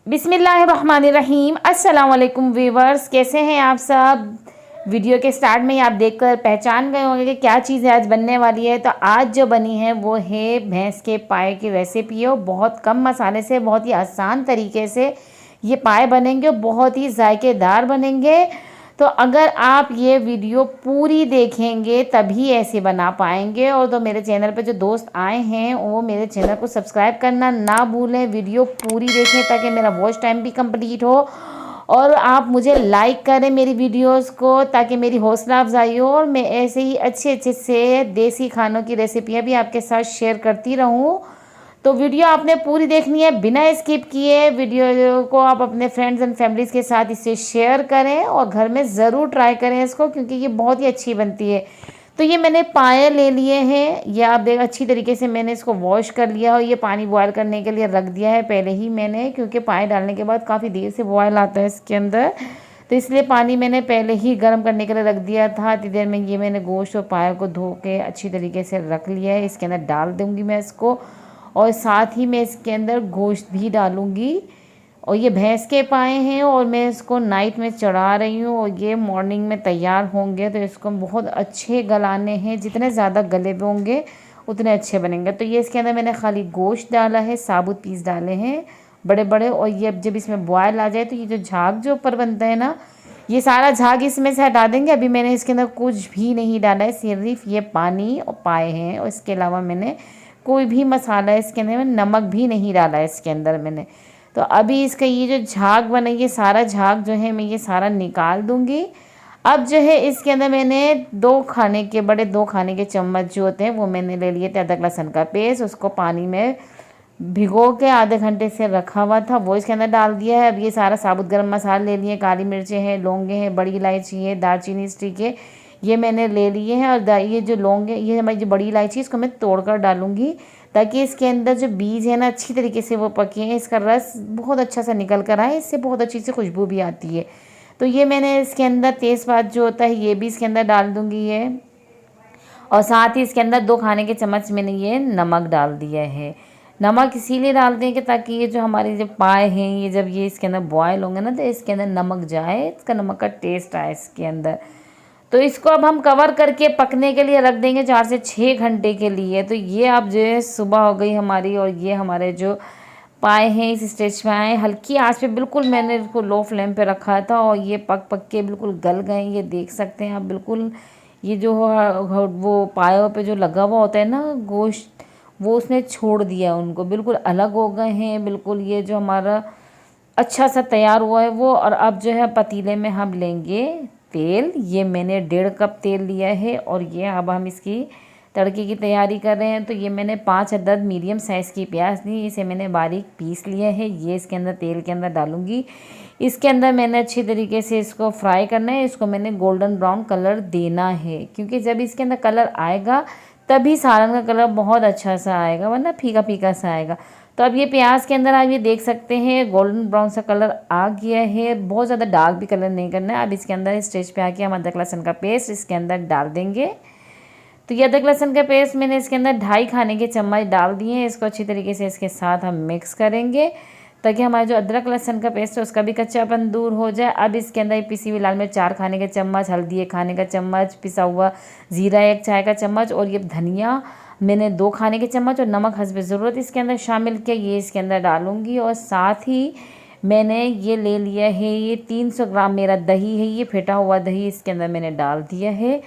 बिस्मिल्लाहिर्रहमानिर्रहीम। अस्सलाम वालेकुम व्यूवर्स, कैसे हैं आप सब। वीडियो के स्टार्ट में ही आप देखकर पहचान गए होंगे कि क्या चीज़ आज बनने वाली है। तो आज जो बनी है वो है भैंस के पाए की रेसिपी है। बहुत कम मसाले से बहुत ही आसान तरीके से ये पाए बनेंगे, बहुत ही जायकेदार बनेंगे। तो अगर आप ये वीडियो पूरी देखेंगे तभी ऐसे बना पाएंगे। और तो मेरे चैनल पे जो दोस्त आए हैं वो मेरे चैनल को सब्सक्राइब करना ना भूलें, वीडियो पूरी देखें ताकि मेरा वॉच टाइम भी कंप्लीट हो। और आप मुझे लाइक करें मेरी वीडियोस को ताकि मेरी हौसला अफजाई हो और मैं ऐसे ही अच्छे अच्छे से देसी खानों की रेसिपियाँ भी आपके साथ शेयर करती रहूँ। तो वीडियो आपने पूरी देखनी है बिना स्किप किए। वीडियो को आप अपने फ्रेंड्स एंड फैमिलीज़ के साथ इसे शेयर करें और घर में ज़रूर ट्राई करें इसको, क्योंकि ये बहुत ही अच्छी बनती है। तो ये मैंने पाए ले लिए हैं, ये आप देख अच्छी तरीके से मैंने इसको वॉश कर लिया और ये पानी बॉयल करने के लिए रख दिया है पहले ही मैंने, क्योंकि पाए डालने के बाद काफ़ी देर से बॉयल आता है इसके अंदर। तो इसलिए पानी मैंने पहले ही गर्म करने के लिए रख दिया था। इतनी देर में ये मैंने गोश्त और पाए को धो के अच्छी तरीके से रख लिया है। इसके अंदर डाल दूँगी मैं इसको और साथ ही मैं इसके अंदर गोश्त भी डालूँगी। और ये भैंस के पाए हैं और मैं इसको नाइट में चढ़ा रही हूँ और ये मॉर्निंग में तैयार होंगे। तो इसको बहुत अच्छे गलाने हैं, जितने ज़्यादा गले हुए होंगे उतने अच्छे बनेंगे। तो ये इसके अंदर मैंने खाली गोश्त डाला है, साबुत पीस डाले हैं बड़े बड़े। और ये जब इसमें बॉयल आ जाए तो ये जो झाग जो ऊपर बनता है ना, ये सारा झाग इसमें से हटा देंगे। अभी मैंने इसके अंदर कुछ भी नहीं डाला है, सिर्फ ये पानी और पाए हैं। और इसके अलावा मैंने कोई भी मसाला इसके अंदर, नमक भी नहीं डाला है इसके अंदर मैंने। तो अभी इसका ये जो झाग बना, ये सारा झाग जो है मैं ये सारा निकाल दूंगी। अब जो है इसके अंदर मैंने दो खाने के चम्मच जो होते हैं वो मैंने ले लिए थे अदरक लहसुन का पेस्ट। उसको पानी में भिगो के आधे घंटे से रखा हुआ था, वो इसके अंदर डाल दिया है। अब ये सारा साबुत गरम मसाला ले लिए, काली मिर्चें हैं, लौंगे हैं, बड़ी इलायची है, दालचीनी स्टिक है, ये मैंने ले लिए हैं। और ये जो लौंग है, ये हमारी जो बड़ी इलायची, इसको मैं तोड़कर डालूंगी ताकि इसके अंदर जो बीज है ना अच्छी तरीके से वो पके हैं, इसका रस बहुत अच्छा सा निकल कर आए, इससे बहुत अच्छी सी खुशबू भी आती है। तो ये मैंने इसके अंदर तेज़पात जो होता है ये भी इसके अंदर डाल दूँगी ये। और साथ ही इसके अंदर 2 खाने के चम्मच मैंने ये नमक डाल दिया है। नमक इसीलिए डालते हैं कि ताकि ये जो हमारे जो पाए हैं ये जब ये इसके अंदर बॉयल होंगे ना तो इसके अंदर नमक जाए, इसका नमक का टेस्ट आए इसके अंदर। तो इसको अब हम कवर करके पकने के लिए रख देंगे 4 से 6 घंटे के लिए। तो ये अब जो है सुबह हो गई हमारी और ये हमारे जो पाए हैं इस स्टेज पे आए, हल्की आंच पे बिल्कुल मैंने इसको लो फ्लेम पे रखा था और ये पक पक के बिल्कुल गल गए। ये देख सकते हैं आप बिल्कुल, ये जो वो पायों पे जो लगा हुआ होता है ना गोश्त, वो उसने छोड़ दिया, उनको बिल्कुल अलग हो गए हैं बिल्कुल। ये जो हमारा अच्छा सा तैयार हुआ है वो। और अब जो है पतीले में हम लेंगे तेल, ये मैंने 1.5 कप तेल लिया है और ये अब हम इसकी तड़के की तैयारी कर रहे हैं। तो ये मैंने 5 अदद मीडियम साइज़ की प्याज ली, इसे मैंने बारीक पीस लिया है, ये इसके अंदर तेल के अंदर डालूंगी। इसके अंदर मैंने अच्छी तरीके से इसको फ्राई करना है, इसको मैंने गोल्डन ब्राउन कलर देना है, क्योंकि जब इसके अंदर कलर आएगा तभी सालन का कलर बहुत अच्छा सा आएगा, वरना फीका फीका सा आएगा। तो अब ये प्याज के अंदर आप ये देख सकते हैं गोल्डन ब्राउन सा कलर आ गया है, बहुत ज़्यादा डार्क भी कलर नहीं करना है। अब इसके अंदर स्टेज पे आके हम अदरक लहसुन का पेस्ट इसके अंदर डाल देंगे। तो ये अदरक लहसुन का पेस्ट मैंने इसके अंदर 2.5 खाने के चम्मच डाल दिए हैं। इसको अच्छी तरीके से इसके साथ हम मिक्स करेंगे ताकि हमारा जो अदरक लहसुन का पेस्ट है उसका भी कच्चापन दूर हो जाए। अब इसके अंदर पिसी हुई लाल मिर्च 4 खाने के चम्मच, हल्दी 1 खाने का चम्मच, पिसा हुआ ज़ीरा 1 चाय का चम्मच और ये धनिया मैंने 2 खाने के चम्मच और नमक हस्ब ज़रूरत इसके अंदर शामिल किया, ये इसके अंदर डालूँगी। और साथ ही मैंने ये ले लिया है, ये 300 ग्राम मेरा दही है, ये फेटा हुआ दही इसके अंदर मैंने डाल दिया है।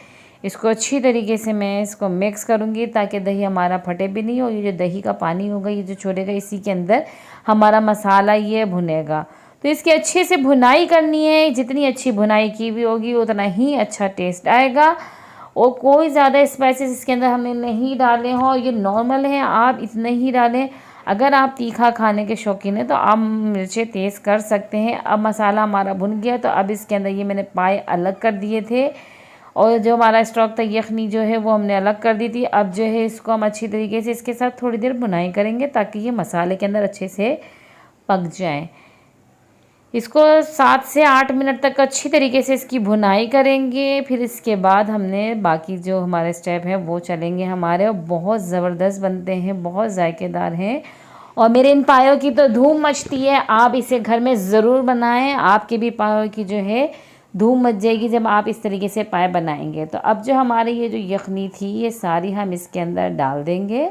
इसको अच्छी तरीके से मैं इसको मिक्स करूँगी ताकि दही हमारा फटे भी नहीं। और ये जो दही का पानी होगा ये जो छोड़ेगा इसी के अंदर हमारा मसाला ये भुनेगा। तो इसकी अच्छे से भुनाई करनी है, जितनी अच्छी भुनाई की हुई होगी उतना ही अच्छा टेस्ट आएगा। और कोई ज़्यादा स्पाइसेस इसके अंदर हमने नहीं डाले हों, ये नॉर्मल है, आप इतने ही डालें। अगर आप तीखा खाने के शौकीन हैं तो आप मिर्चें तेज़ कर सकते हैं। अब मसाला हमारा भुन गया तो अब इसके अंदर ये मैंने पाए अलग कर दिए थे और जो हमारा स्टॉक था यखनी जो है वो हमने अलग कर दी थी। अब जो है इसको हम अच्छी तरीके से इसके साथ थोड़ी देर भुनाई करेंगे ताकि ये मसाले के अंदर अच्छे से पक जाएं। इसको 7 से 8 मिनट तक अच्छी तरीके से इसकी भुनाई करेंगे। फिर इसके बाद हमने बाकी जो हमारे स्टेप हैं वो चलेंगे हमारे, और बहुत ज़बरदस्त बनते हैं, बहुत जायकेदार हैं और मेरे इन पायों की तो धूम मचती है। आप इसे घर में ज़रूर बनाएं, आपके भी पायों की जो है धूम मच जाएगी जब आप इस तरीके से पाए बनाएंगे। तो अब जो हमारी ये जो यखनी थी ये सारी हम इसके अंदर डाल देंगे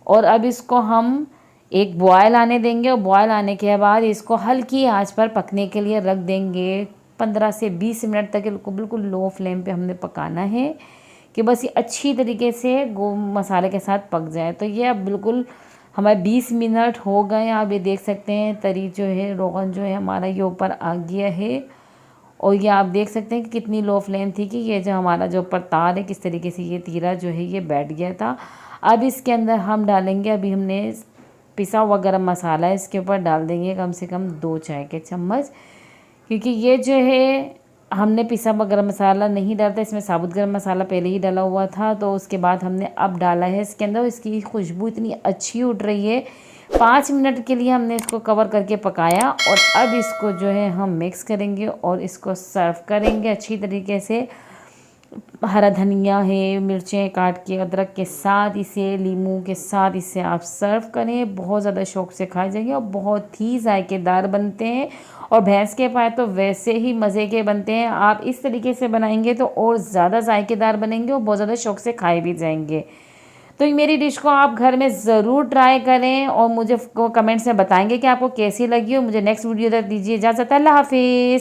और अब इसको हम एक बॉयल आने देंगे और बॉयल आने के बाद इसको हल्की आंच पर पकने के लिए रख देंगे। 15 से 20 मिनट तक इसको बिल्कुल लो फ्लेम पे हमने पकाना है कि बस ये अच्छी तरीके से मसाले के साथ पक जाए। तो ये अब बिल्कुल हमारे 20 मिनट हो गए। आप ये देख सकते हैं तरी जो है रोगन जो है हमारा ये ऊपर आ गया है और ये आप देख सकते हैं कि कितनी लो फ्लेम थी कि ये जो हमारा जो ऊपर तार है किस तरीके से ये तीरा जो है ये बैठ गया था। अब इसके अंदर हम डालेंगे, अभी हमने पिसा हुआ गरम मसाला है इसके ऊपर डाल देंगे कम से कम 2 चाय के चम्मच, क्योंकि ये जो है हमने पिसा हुआ गरम मसाला नहीं डालता, इसमें साबुत गरम मसाला पहले ही डाला हुआ था। तो उसके बाद हमने अब डाला है इसके अंदर, इसकी खुशबू इतनी अच्छी उठ रही है। 5 मिनट के लिए हमने इसको कवर करके पकाया और अब इसको जो है हम मिक्स करेंगे और इसको सर्व करेंगे अच्छी तरीके से। हरा धनिया है, मिर्चें काट के अदरक के साथ इसे, नींबू के साथ इसे आप सर्व करें। बहुत ज़्यादा शौक से खाए जाएंगे और बहुत ही जायकेदार बनते हैं। और भैंस के पाए तो वैसे ही मज़े के बनते हैं, आप इस तरीके से बनाएंगे तो और ज़्यादा जायकेदार बनेंगे और बहुत ज़्यादा शौक से खाए भी जाएंगे। तो मेरी डिश को आप घर में ज़रूर ट्राई करें और मुझे कमेंट्स में बताएंगे कि आपको कैसी लगी। और मुझे नेक्स्ट वीडियो तक दीजिए इजाज़त। अल्लाह हाफिज़।